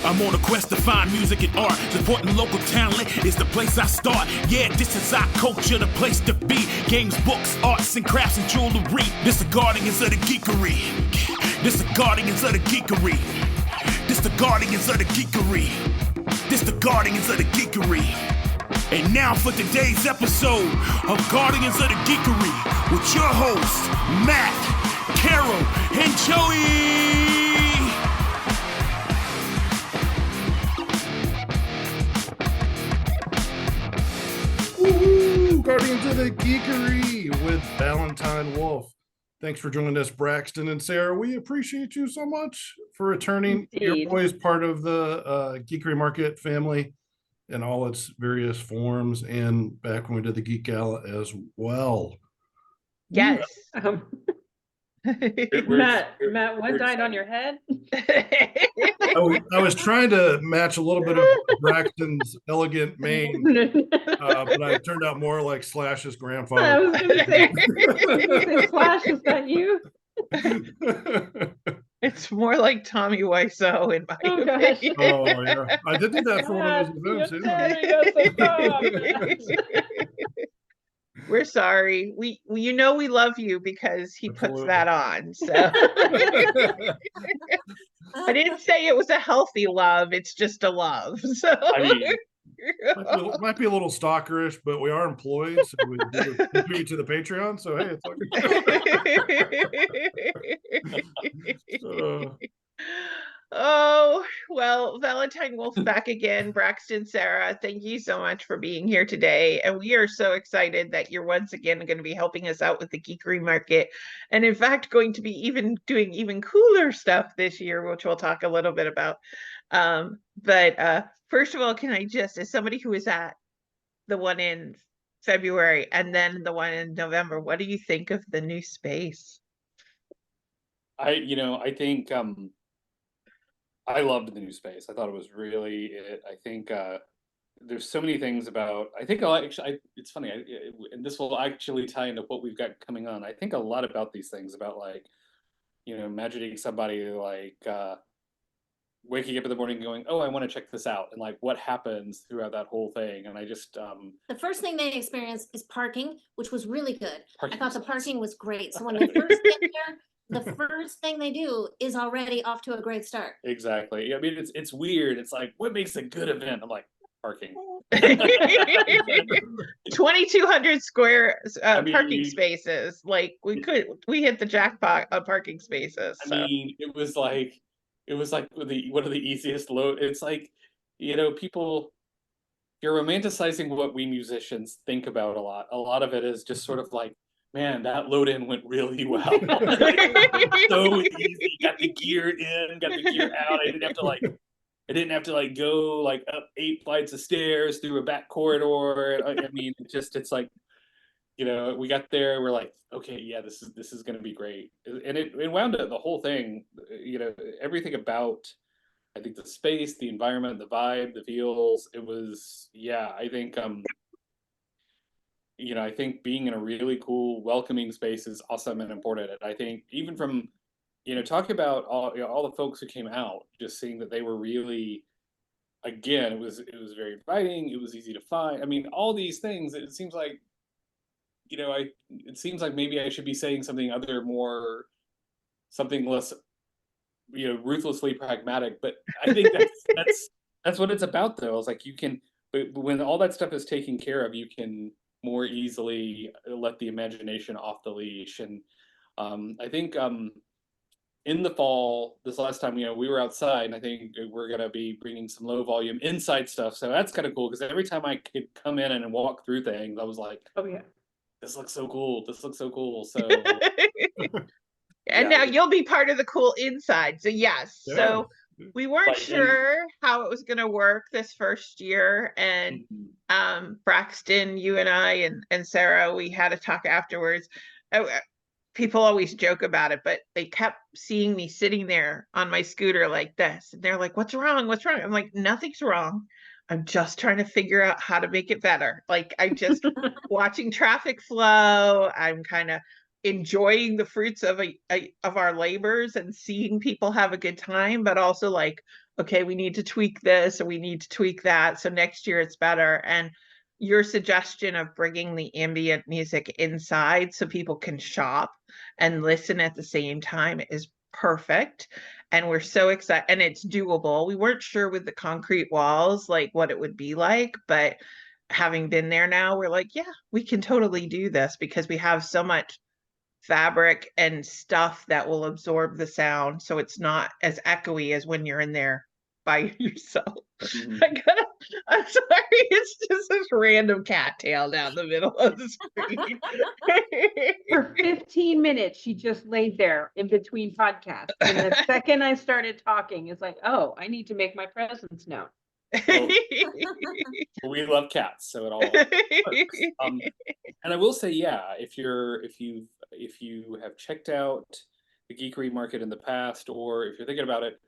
I'm on a quest to find music and art. Supporting local talent is the place I start. Yeah, this is our culture, the place to be. Games, books, arts and crafts and jewelry. This the guardians of the geekery. This the guardians of the geekery. This the guardians of the geekery. This the guardians of the geekery. And now for today's episode of Guardians of the Geekery with your hosts, Matt, Carol, and Joey. Woohoo! Guardians of the Geekery with Valentine Wolfe. Thanks for joining us, Braxton and Sarah. We appreciate you so much for returning. Indeed. You're always part of the Geekery Market family in all its various forms, and back when we did the Geek Gala as well. Yes. Matt, what died on your head? I was trying to match a little bit of Braxton's elegant mane, but I turned out more like Slash's I grandfather. was going to say, Slash, is that you? It's more like Tommy Wiseau in my Oh, gosh. opinion. Oh yeah, I did do that for one of those events. We're sorry. We you know we love you because he puts Absolutely. that on. So I didn't say it was a healthy love. It's just a love. So I mean, Might be a little stalkerish, but we are employed, so we do contribute to the Patreon. So hey, it's okay. Oh, well, Valentine Wolfe back again. Braxton, Sarah, thank you so much for being here today. And we are so excited that you're once again going to be helping us out with the Geekery Market. And in fact, going to be doing even cooler stuff this year, which we'll talk a little bit about. But first of all, can I just, as somebody who was at the one in February and then the one in November, what do you think of the new space? I think I loved the new space. I thought it was really it. I think there's so many things about. I think it's funny, and this will actually tie into what we've got coming on. I think a lot about these things about imagining somebody waking up in the morning and going, oh, I want to check this out, and like what happens throughout that whole thing. And I just the first thing they experienced is parking, which was really good. Parking I thought the was parking was great. So when they first get there, the first thing they do is already off to a great start. exactly. I mean, it's weird. It's like, what makes a good event? I'm like, parking. 2,200 square I parking mean- spaces. Like we hit the jackpot of parking spaces. I So. mean, it was like one of the easiest load. It's like, people, you're romanticizing what we musicians think about a lot. A lot of it is just sort of like, man, that load in went really well. So easy. Got the gear in, got the gear out. I didn't have to go like up 8 flights of stairs through a back corridor. I mean, it's like, we got there, we're like, okay, yeah, this is going to be great. And it wound up, the whole thing, everything about, I think, the space, the environment, the vibe, the feels, it was, yeah, I think, I think being in a really cool, welcoming space is awesome and important. And I think even from, talking about all the folks who came out, just seeing that they were really, again, it was very inviting. It was easy to find. I mean, all these things, it seems like, it seems like maybe I should be saying something less, ruthlessly pragmatic, but I think that's what it's about though. It's like when all that stuff is taken care of, you can more easily let the imagination off the leash. And I think in the fall, this last time, we were outside, and I think we're going to be bringing some low volume inside stuff. So that's kind of cool, because every time I could come in and walk through things, I was like, oh yeah, this looks so cool. This looks so cool. So And now you'll be part of the cool inside. So yes. Yeah. So we weren't But sure how it was going to work this first year. And Braxton, you and I and Sarah, we had a talk afterwards. People always joke about it, but they kept seeing me sitting there on my scooter like this. And they're like, what's wrong? What's wrong? I'm like, nothing's wrong. I'm just trying to figure out how to make it better. Like I just watching traffic flow. I'm kind of enjoying the fruits of our labors and seeing people have a good time, but also like okay, we need to tweak this or we need to tweak that. So next year it's better. And your suggestion of bringing the ambient music inside so people can shop and listen at the same time is perfect. And we're so excited, and it's doable. We weren't sure with the concrete walls, like what it would be like, but having been there now, we're like, yeah, we can totally do this because we have so much fabric and stuff that will absorb the sound. So it's not as echoey as when you're in there by yourself. Mhm. I'm sorry, it's just this random cattail down the middle of the screen. For 15 minutes, she just laid there in between podcasts. And the second I started talking, it's like, oh, I need to make my presence known. Well, we love cats, so it all works. And I will say, yeah, if you have checked out the Geekery market in the past, or if you're thinking about it,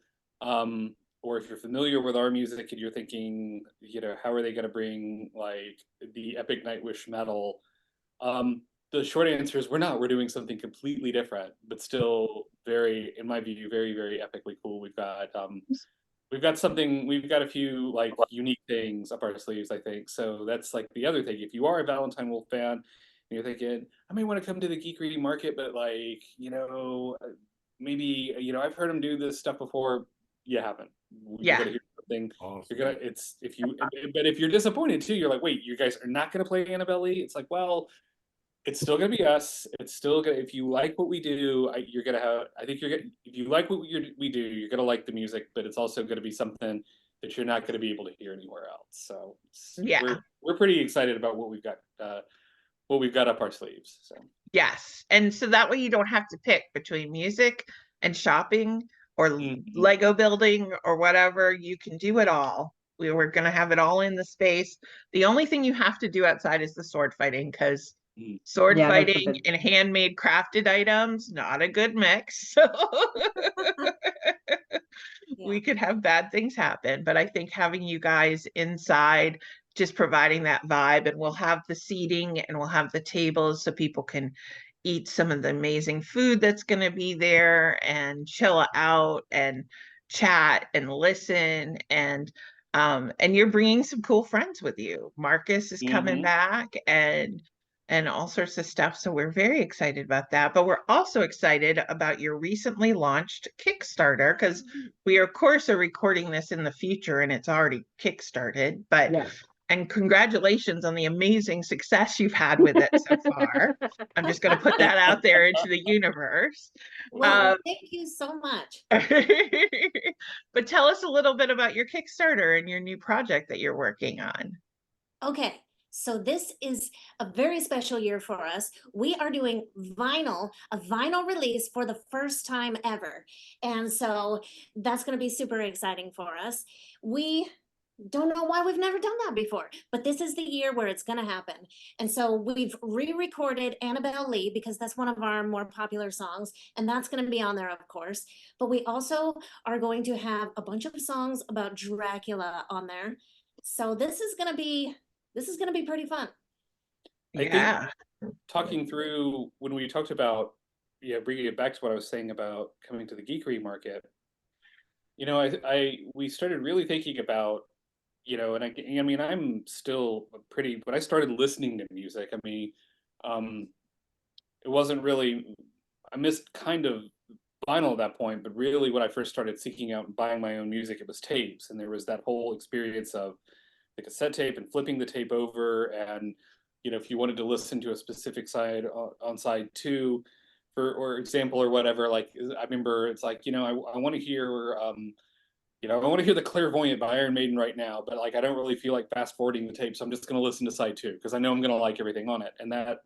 or if you're familiar with our music and you're thinking, how are they going to bring like the epic Nightwish metal? The short answer is we're not. We're doing something completely different, but still very, in my view, very, very epically cool. We've got a few like unique things up our sleeves, I think. So that's like the other thing. If you are a Valentine Wolfe fan and you're thinking, I may want to come to the Geekery market, but like, maybe, I've heard them do this stuff before. You haven't. You're gonna hear something. Awesome. But if you're disappointed too, you're like, wait, you guys are not gonna play Annabelle Lee? It's like, well, it's still gonna be us. It's still gonna. If you like what we do, you're gonna have. I think you're gonna. If you like what we do, you're gonna like the music. But it's also gonna be something that you're not gonna be able to hear anywhere else. So Yeah. we're pretty excited about what we've got. What we've got up our sleeves. So Yes. And so that way you don't have to pick between music and shopping or Lego building or whatever. You can do it all. We were going to have it all in the space. The only thing you have to do outside is the sword fighting, because sword Yeah, that's a fighting bit- and handmade crafted items, not a good mix. So we could have bad things happen. But I think having you guys inside, just providing that vibe, and we'll have the seating and we'll have the tables so people can eat some of the amazing food that's going to be there and chill out and chat and listen. And you're bringing some cool friends with you. Marcus is coming back, and all sorts of stuff. So we're very excited about that. But we're also excited about your recently launched Kickstarter, because we, of course, are recording this in the future and it's already Kickstarted. But Yeah. and congratulations on the amazing success you've had with it so far. I'm just going to put that out there into the universe. Well, thank you so much. But tell us a little bit about your Kickstarter and your new project that you're working on. Okay, so this is a very special year for us. We are doing a vinyl release for the first time ever. And so that's going to be super exciting for us. We don't know why we've never done that before, but this is the year where it's going to happen. And so we've re-recorded Annabelle Lee, because that's one of our more popular songs, and that's going to be on there, of course. But we also are going to have a bunch of songs about Dracula on there. So this is going to be pretty fun. I think talking through when we talked about, bringing it back to what I was saying about coming to the Geekery market, we started really thinking about, and I mean, I'm still when I started listening to music, I mean, it wasn't really, I missed kind of vinyl at that point, but really when I first started seeking out and buying my own music, it was tapes. And there was that whole experience of the cassette tape and flipping the tape over. And, if you wanted to listen to a specific side on side two, or example or whatever, like, I remember it's like, I want to hear, I want to hear the Clairvoyant by Iron Maiden right now, but like I don't really feel like fast forwarding the tape, so I'm just going to listen to side two because I know I'm going to like everything on it. And that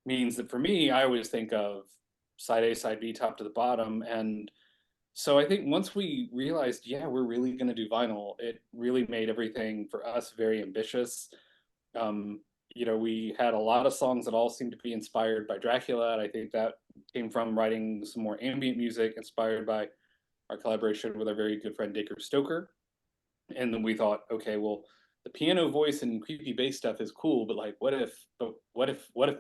means that for me, I always think of side A, side B, top to the bottom. And so I think once we realized, we're really going to do vinyl, it really made everything for us very ambitious. We had a lot of songs that all seemed to be inspired by Dracula, and I think that came from writing some more ambient music inspired by our collaboration with our very good friend Dacre Stoker. And then we thought, okay, well, the piano voice and creepy bass stuff is cool, but like, what if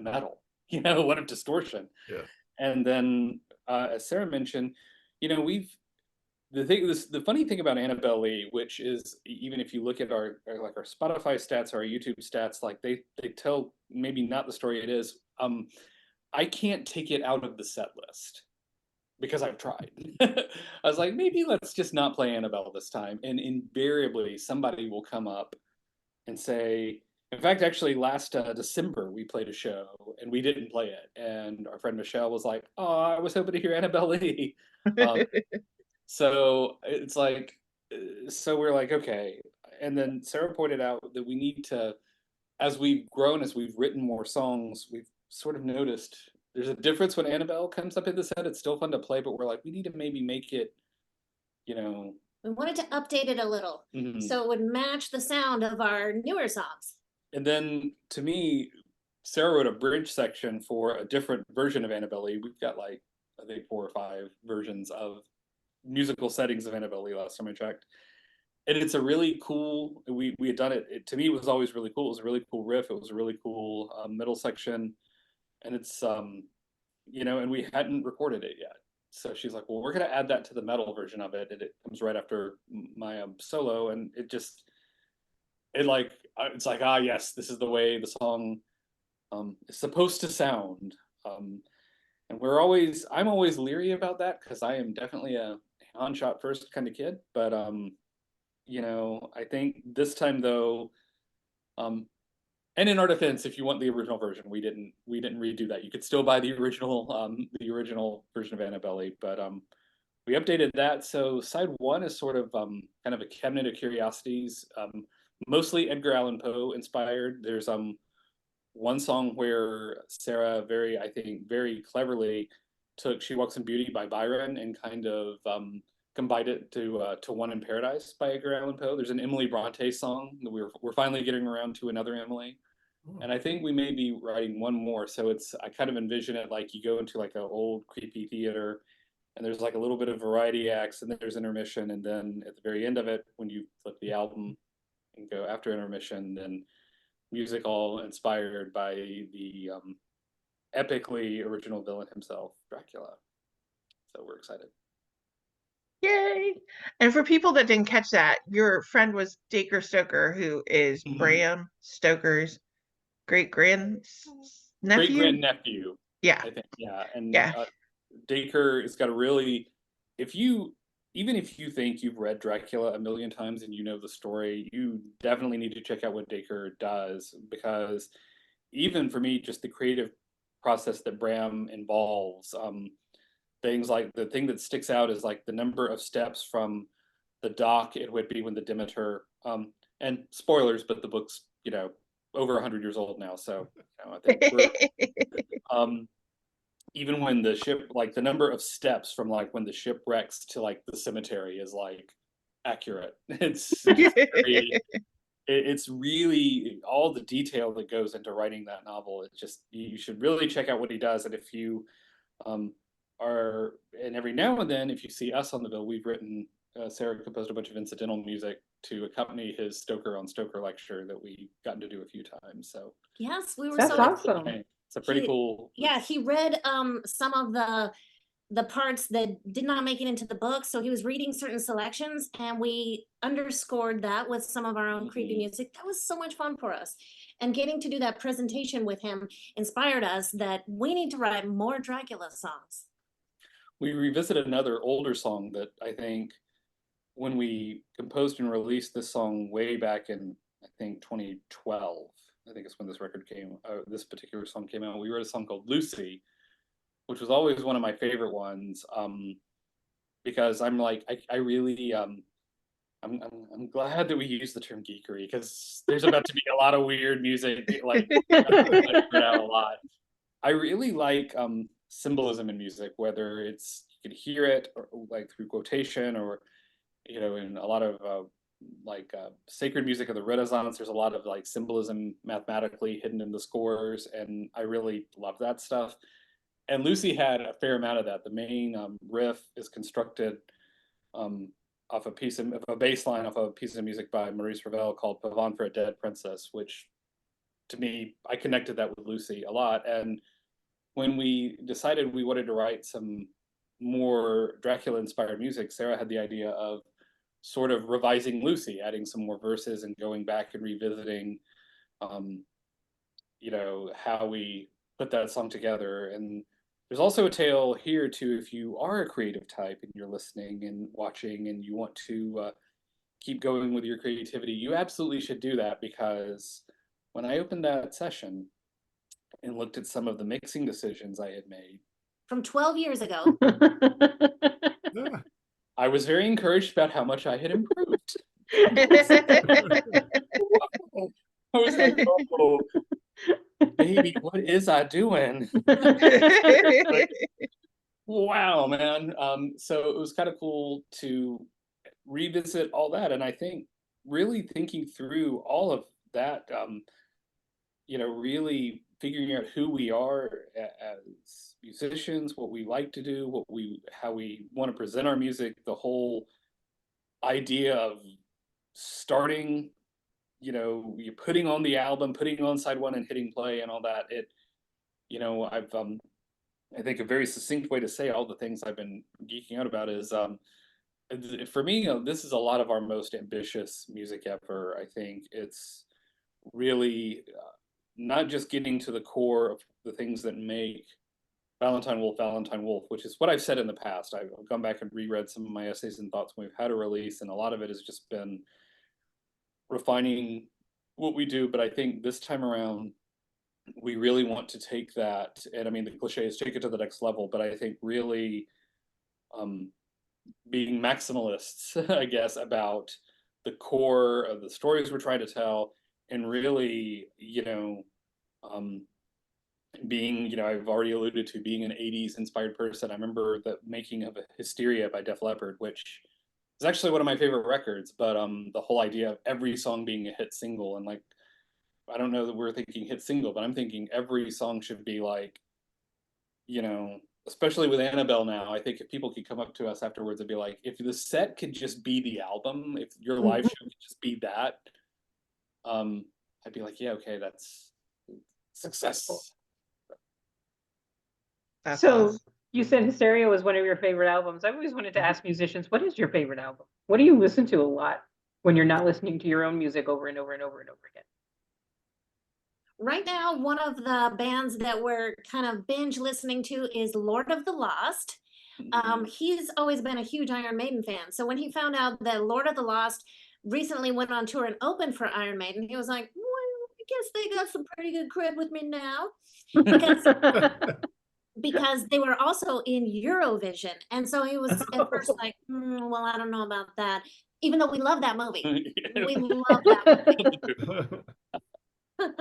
metal? What if distortion? Yeah. And then, as Sarah mentioned, we've the funny thing about Annabelle Lee, which is even if you look at our Spotify stats, our YouTube stats, like they tell maybe not the story it is. I can't take it out of the set list because I've tried. I was like, maybe let's just not play Annabelle this time, and invariably somebody will come up and say. In fact, actually, last December we played a show and we didn't play it, and our friend Michelle was like, "Oh, I was hoping to hear Annabelle Lee." So it's like, so we're like, okay. And then Sarah pointed out that we need to, as we've grown, as we've written more songs, we've sort of noticed there's a difference when Annabelle comes up in the set. It's still fun to play, but we're like, we need to maybe make it, you know. We wanted to update it a little so it would match the sound of our newer songs. And then to me, Sarah wrote a bridge section for a different version of Annabelle Lee. We've got like, I think 4 or 5 versions of musical settings of Annabelle Lee last time I checked. And it's a really cool, we had done it, to me it was always really cool. It was a really cool riff. It was a really cool middle section. And it's, you know, and we hadn't recorded it yet. So she's like, well, we're going to add that to the metal version of it. And it comes right after my solo. And it just, it's like, ah, yes, this is the way the song is supposed to sound. And I'm always leery about that because I am definitely a on-shot first kind of kid. But, you know, I think this time though, and in our defense, if you want the original version, we didn't redo that. You could still buy the original version of Annabelle Lee, but we updated that. So side 1 is sort of kind of a cabinet of curiosities. Mostly Edgar Allan Poe inspired. There's one song where Sarah I think very cleverly took She Walks in Beauty by Byron and kind of combined it to One in Paradise by Edgar Allan Poe. There's an Emily Bronte song that we're finally getting around to another Emily. And I think we may be writing one more. So I kind of envision it like you go into like an old creepy theater and there's like a little bit of variety acts and then there's intermission. And then at the very end of it, when you flip the album, and go after intermission, then music all inspired by the epically original villain himself, Dracula. So we're excited. Yay! And for people that didn't catch that, your friend was Dacre Stoker, who is Bram Stoker's great-grandnephew? Great-grandnephew. Yeah. I think, yeah. And yeah. Dacre has got a really, even if you think you've read Dracula a million times and you know the story, you definitely need to check out what Dacre does, because even for me, just the creative process that Bram involves, things like the thing that sticks out is like the number of steps from the dock at Whitby when the Demeter, and spoilers, but the book's, you know, over 100 years old now. So, you know, I think even when the ship, like the number of steps from like when the ship wrecks to like the cemetery is like accurate. It's really all the detail that goes into writing that novel. It's just, you should really check out what he does. And if you and every now and then, if you see us on the bill, we've written, Sarah composed a bunch of incidental music to accompany his Stoker on Stoker lecture that we gotten to do a few times. So yes, we were That's so awesome. it's a pretty cool. Yeah, he read some of the parts that did not make it into the book. So he was reading certain selections and we underscored that with some of our own creepy music. That was so much fun for us. And getting to do that presentation with him inspired us that we need to write more Dracula songs. We revisited another older song that I think when we composed and released this song way back in, I think 2012, I think it's when this this particular song came out. We wrote a song called Lucy, which was always one of my favorite ones, because I'm like, I really, I'm glad that we use the term geekery, because there's about to be a lot of weird music, like out a lot. I really like symbolism in music, whether it's you can hear it or like through quotation, or you know, in a lot of sacred music of the Renaissance, there's a lot of like symbolism mathematically hidden in the scores, and I really love that stuff. And Lucy had a fair amount of that. The main riff is constructed off a bass line off a piece of music by Maurice Ravel called Pavane for a Dead Princess, which to me, I connected that with Lucy a lot. And when we decided we wanted to write some more Dracula-inspired music, Sarah had the idea of sort of revising Lucy, adding some more verses and going back and revisiting, you know, how we put that song together. And there's also a tale here too, if you are a creative type and you're listening and watching and you want to keep going with your creativity, you absolutely should do that, because when I opened that session and looked at some of the mixing decisions I had made From 12 years ago. Yeah. I was very encouraged about how much I had improved. I was like, oh, baby, what is I doing? Like, wow, man. So it was kind of cool to revisit all that. And I think really thinking through all of that, you know, really figuring out who we are as musicians, what we like to do, how we want to present our music, the whole idea of starting, you know, you're putting on the album, putting on side one and hitting play and all that. It, you know, I think a very succinct way to say all the things I've been geeking out about is, for me, this is a lot of our most ambitious music ever. I think it's really not just getting to the core of the things that make Valentine Wolfe, which is what I've said in the past. I've gone back and reread some of my essays and thoughts when we've had a release, and a lot of it has just been refining what we do. But I think this time around, we really want to take that, and I mean, the cliche is take it to the next level, but I think really being maximalists, I guess, about the core of the stories we're trying to tell, and really, you know, being, you know, I've already alluded to being an 80s inspired person. I remember the making of Hysteria by Def Leppard, which is actually one of my favorite records, but the whole idea of every song being a hit single, and like, I don't know that we're thinking hit single, but I'm thinking every song should be like, you know, especially with Annabelle now, I think if people could come up to us afterwards and be like, if the set could just be the album, if your live show could just be that, I'd be like, yeah, okay, that's successful. So awesome. you said Hysteria was one of your favorite albums. I've always wanted to ask musicians, what is your favorite album? What do you listen to a lot when you're not listening to your own music over and over and over and over again? Right now, one of the bands that we're kind of binge listening to is Lord of the Lost. He's always been a huge Iron Maiden fan. So when he found out that Lord of the Lost recently went on tour and opened for Iron Maiden, he was like, well, I guess they got some pretty good cred with me now. Because they were also in Eurovision. And so he was at first like, well, I don't know about that. Even though we love that movie. We love that movie.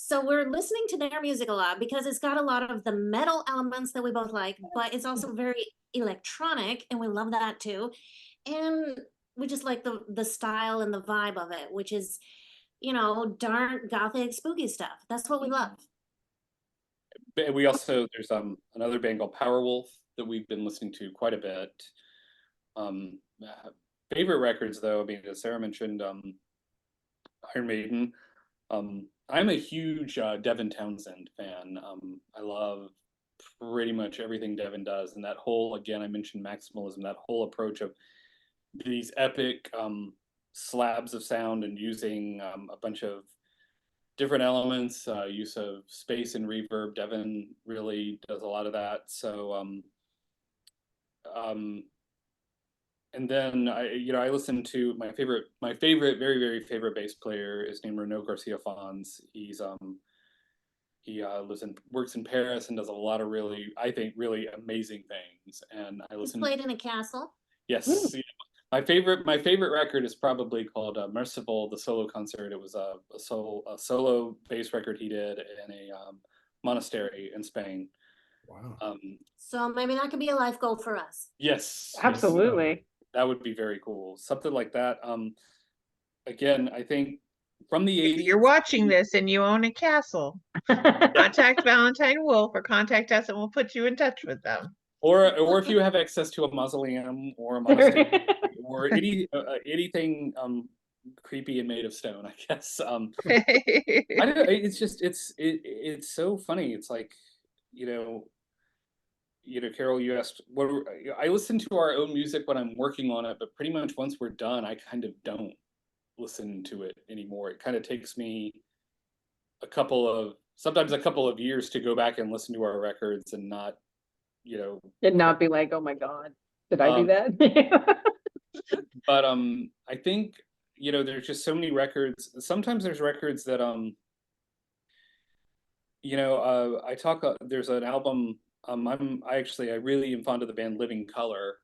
So we're listening to their music a lot because it's got a lot of the metal elements that we both like, but it's also very electronic, and we love that too. And we just like the style and the vibe of it, which is, you know, dark, gothic, spooky stuff. That's what we love. We also, there's another band called Powerwolf that we've been listening to quite a bit. Favorite records though, I mean, as Sarah mentioned, Iron Maiden. I'm a huge Devin Townsend fan. I love pretty much everything Devin does, and that whole, again, I mentioned maximalism, that whole approach of these epic slabs of sound and using a bunch of different elements, use of space and reverb. Devin really does a lot of that. So, and then I listen to my favorite, very, very favorite bass player is named Renaud Garcia Fons. He's he works in Paris and does a lot of really, I think, really amazing things. And I listen. He's played in a castle. Yes. Yeah. My favorite record is probably called Merciful, the solo concert. It was a solo bass record he did in a monastery in Spain. Wow. So maybe that could be a life goal for us. Yes. Absolutely. Yes, that would be very cool. Something like that. Again, I think from the 80s. If you're watching this and you own a castle, contact Valentine Wolfe or contact us and we'll put you in touch with them. Or if you have access to a mausoleum or a monastery or anything creepy and made of stone, I guess. I don't know, it's just it's so funny. It's like, you know, Carol, you asked I listen to our own music when I'm working on it, but pretty much once we're done, I kind of don't listen to it anymore. It kind of takes me sometimes a couple of years to go back and listen to our records and not, And not be like, oh my God, did I do that? but I think, there's just so many records. Sometimes there's records that I talk there's an album I really am fond of the band Living Color,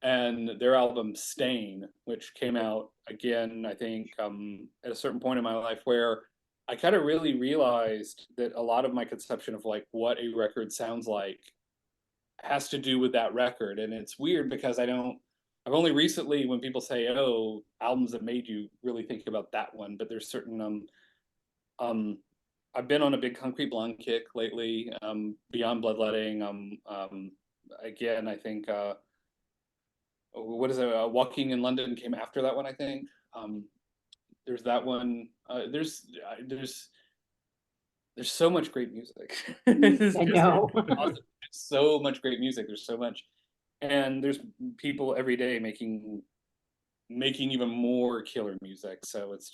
and their album Stain, which came out again, I think, at a certain point in my life where I kind of really realized that a lot of my conception of like what a record sounds like has to do with that record. And it's weird because I've only recently, when people say, oh, albums that made you really think about that one, but there's certain I've been on a big Concrete Blonde kick lately, Beyond Bloodletting. Again, I think what is it? Walking in London came after that one, I think. There's that one. There's so much great music. I know. Awesome. So much great music. There's so much, and there's people every day making even more killer music. So it's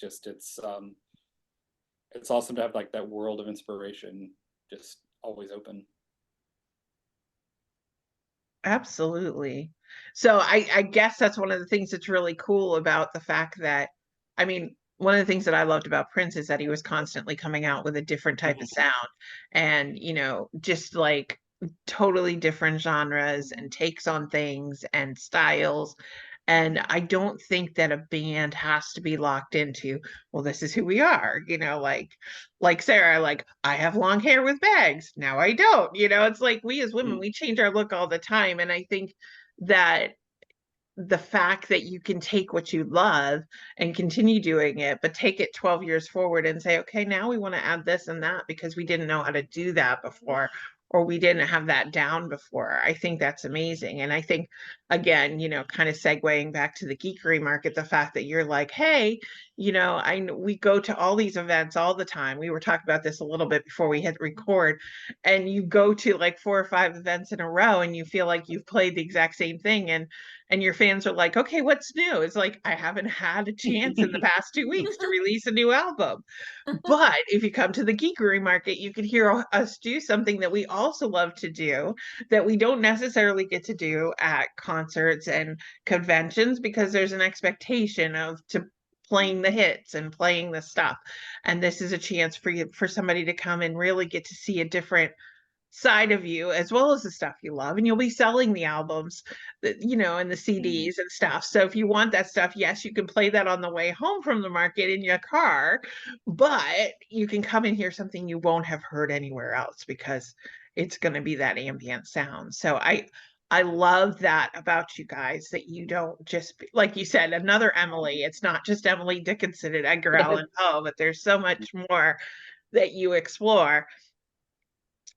awesome to have like that world of inspiration just always open. Absolutely. So I guess that's one of the things that's really cool about the fact that, I mean, one of the things that I loved about Prince is that he was constantly coming out with a different type of sound, and, just like totally different genres and takes on things and styles. And I don't think that a band has to be locked into, well, this is who we are, like Sarah, like I have long hair with bags. Now I don't, it's like we as women, we change our look all the time. And I think that the fact that you can take what you love and continue doing it, but take it 12 years forward and say, okay, now we want to add this and that because we didn't know how to do that before, or we didn't have that down before. I think that's amazing. And I think, again, kind of segueing back to the geekery market, the fact that you're like, hey, we go to all these events all the time. We were talking about this a little bit before we hit record, and you go to like 4 or 5 events in a row and you feel like you've played the exact same thing. And your fans are like, okay, what's new? It's like, I haven't had a chance in the past 2 weeks to release a new album. But if you come to the geekery market, you can hear us do something that we also love to do that we don't necessarily get to do at concerts and conventions, because there's an expectation of playing the hits and playing the stuff. And this is a chance for somebody to come and really get to see a different side of you, as well as the stuff you love. And you'll be selling the albums and the CDs and stuff. So if you want that stuff, yes, you can play that on the way home from the market in your car, but you can come and hear something you won't have heard anywhere else because it's going to be that ambient sound. So I love that about you guys, that you don't just, like you said, another Emily. It's not just Emily Dickinson and Edgar Allan Poe, but there's so much more that you explore.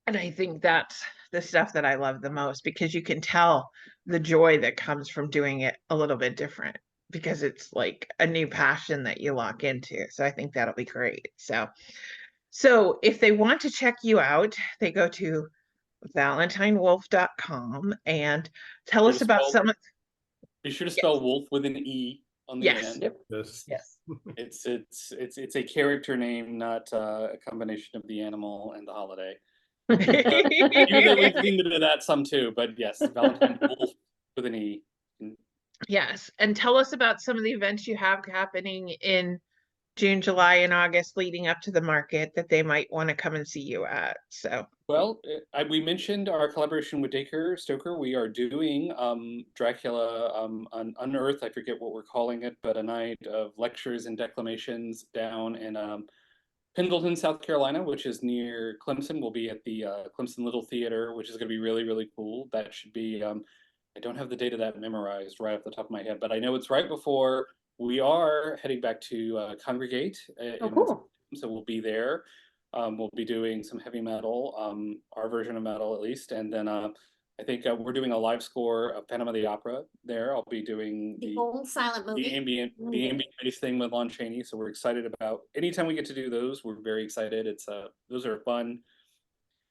And I think that's the stuff that I love the most, because you can tell the joy that comes from doing it a little bit different, because it's like a new passion that you lock into. So I think that'll be great. So if they want to check you out, they go to valentinewolfe.com and tell us about some of. Be sure to spell Wolf with an E on the end. Yep. Yes. It's a character name, not a combination of the animal and the holiday. Even though we've leaned into that some too, but yes, Valentine Wolfe with an E. Yes, and tell us about some of the events you have happening in June, July, and August leading up to the market that they might want to come and see you at. So, well, we mentioned our collaboration with Dacre Stoker. We are doing Dracula Unearthed. I forget what we're calling it, but a night of lectures and declamations down in Pendleton, South Carolina, which is near Clemson. We'll be at the Clemson Little Theater, which is going to be really, really cool. That should be, I don't have the date of that memorized right off the top of my head, but I know it's right before we are heading back to Congregate. Cool. So we'll be there. We'll be doing some heavy metal, our version of metal at least. And then I think we're doing a live score of Phantom of the Opera there. I'll be doing the old silent movie, the ambient bass thing with Lon Chaney. So we're excited about anytime we get to do those. We're very excited. It's those are fun.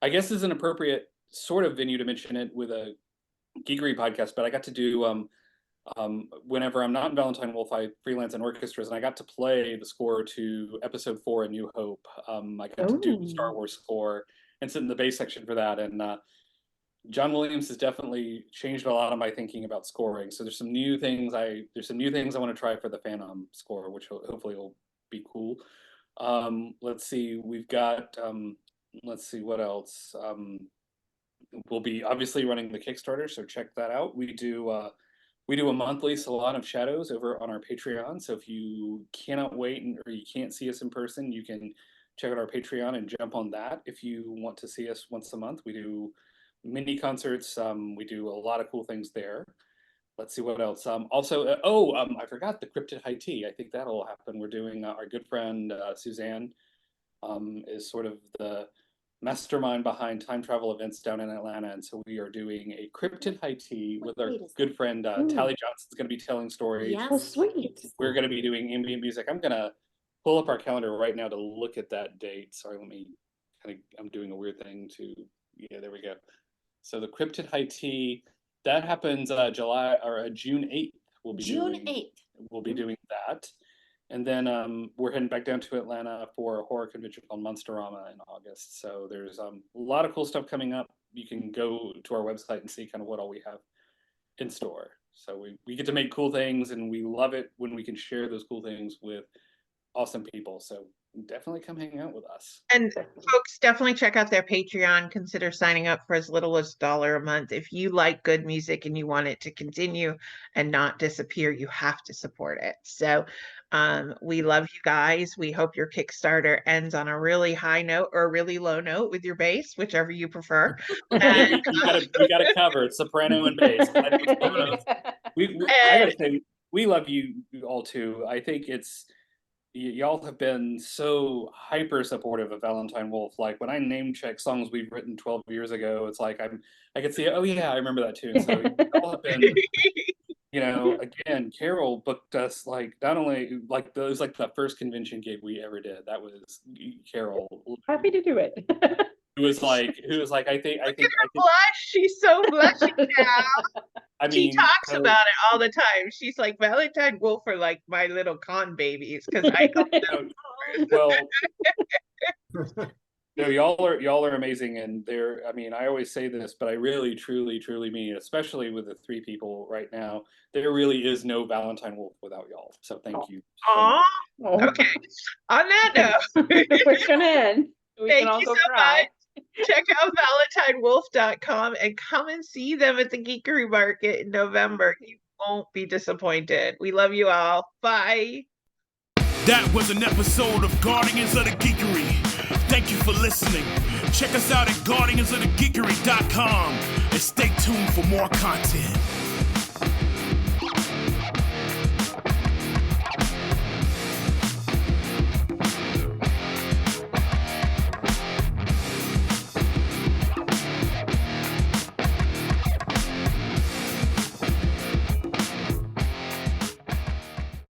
I guess is an appropriate sort of venue to mention it with a Geekery podcast, but I got to do whenever I'm not in Valentine Wolfe, I freelance in orchestras, and I got to play the score to episode 4 of New Hope. I got to do the Star Wars score and sit in the bass section for that. And John Williams has definitely changed a lot of my thinking about scoring. So there's some new things I want to try for the Phantom score, which hopefully will be cool. Let's see, we've got let's see what else. We'll be obviously running the Kickstarter, so check that out. We do a monthly Salon of Shadows over on our Patreon. So if you cannot wait or you can't see us in person, you can check out our Patreon and jump on that. If you want to see us once a month, we do mini concerts. We do a lot of cool things there. Let's see what else. I forgot the Cryptid High Tea. I think that'll happen. We're doing our good friend Suzanne is sort of the mastermind behind time travel events down in Atlanta, and so we are doing a Cryptid High Tea with our good friend Tally Johnson's going to be telling stories. Yes. Oh, sweet. We're going to be doing ambient music. I'm going to pull up our calendar right now to look at that date. Sorry, I'm doing a weird thing there we go. So the Cryptid High Tea, that happens June 8th. We'll be doing that. And then we're heading back down to Atlanta for a horror convention called Monsterama in August. So there's a lot of cool stuff coming up. You can go to our website and see kind of what all we have in store. So we get to make cool things, and we love it when we can share those cool things with awesome people. So definitely come hang out with us. And folks, definitely check out their Patreon. Consider signing up for as little as $1 a month. If you like good music and you want it to continue and not disappear, you have to support it. So we love you guys. We hope your Kickstarter ends on a really high note or a really low note with your bass, whichever you prefer. And, we got it covered, soprano and bass. I gotta say, we love you all too. I think y'all have been so hyper supportive of Valentine Wolfe. Like when I name check songs we've written 12 years ago, it's like I could see, oh yeah, I remember that too. And so y'all have been, again, Carol booked us like not only like it was like the first convention gig we ever did. That was Carol. Happy to do it. Who was like, I think blush. She's so blushing now. She talks about it all the time. She's like, Valentine Wolfe are like my little con babies because I well, no, y'all are amazing, and I always say this, but I really, truly, truly mean it, especially with the 3 people right now. There really is no Valentine Wolfe without y'all. So thank you. Okay. On that note, we're gonna end. Thank you so much. Check out ValentineWolfe.com and come and see them at the Geekery Market in November. You won't be disappointed. We love you all. Bye. That was an episode of Guardians of the Geekery. Thank you for listening. Check us out at guardiansofthegeekery.com and stay tuned for more content.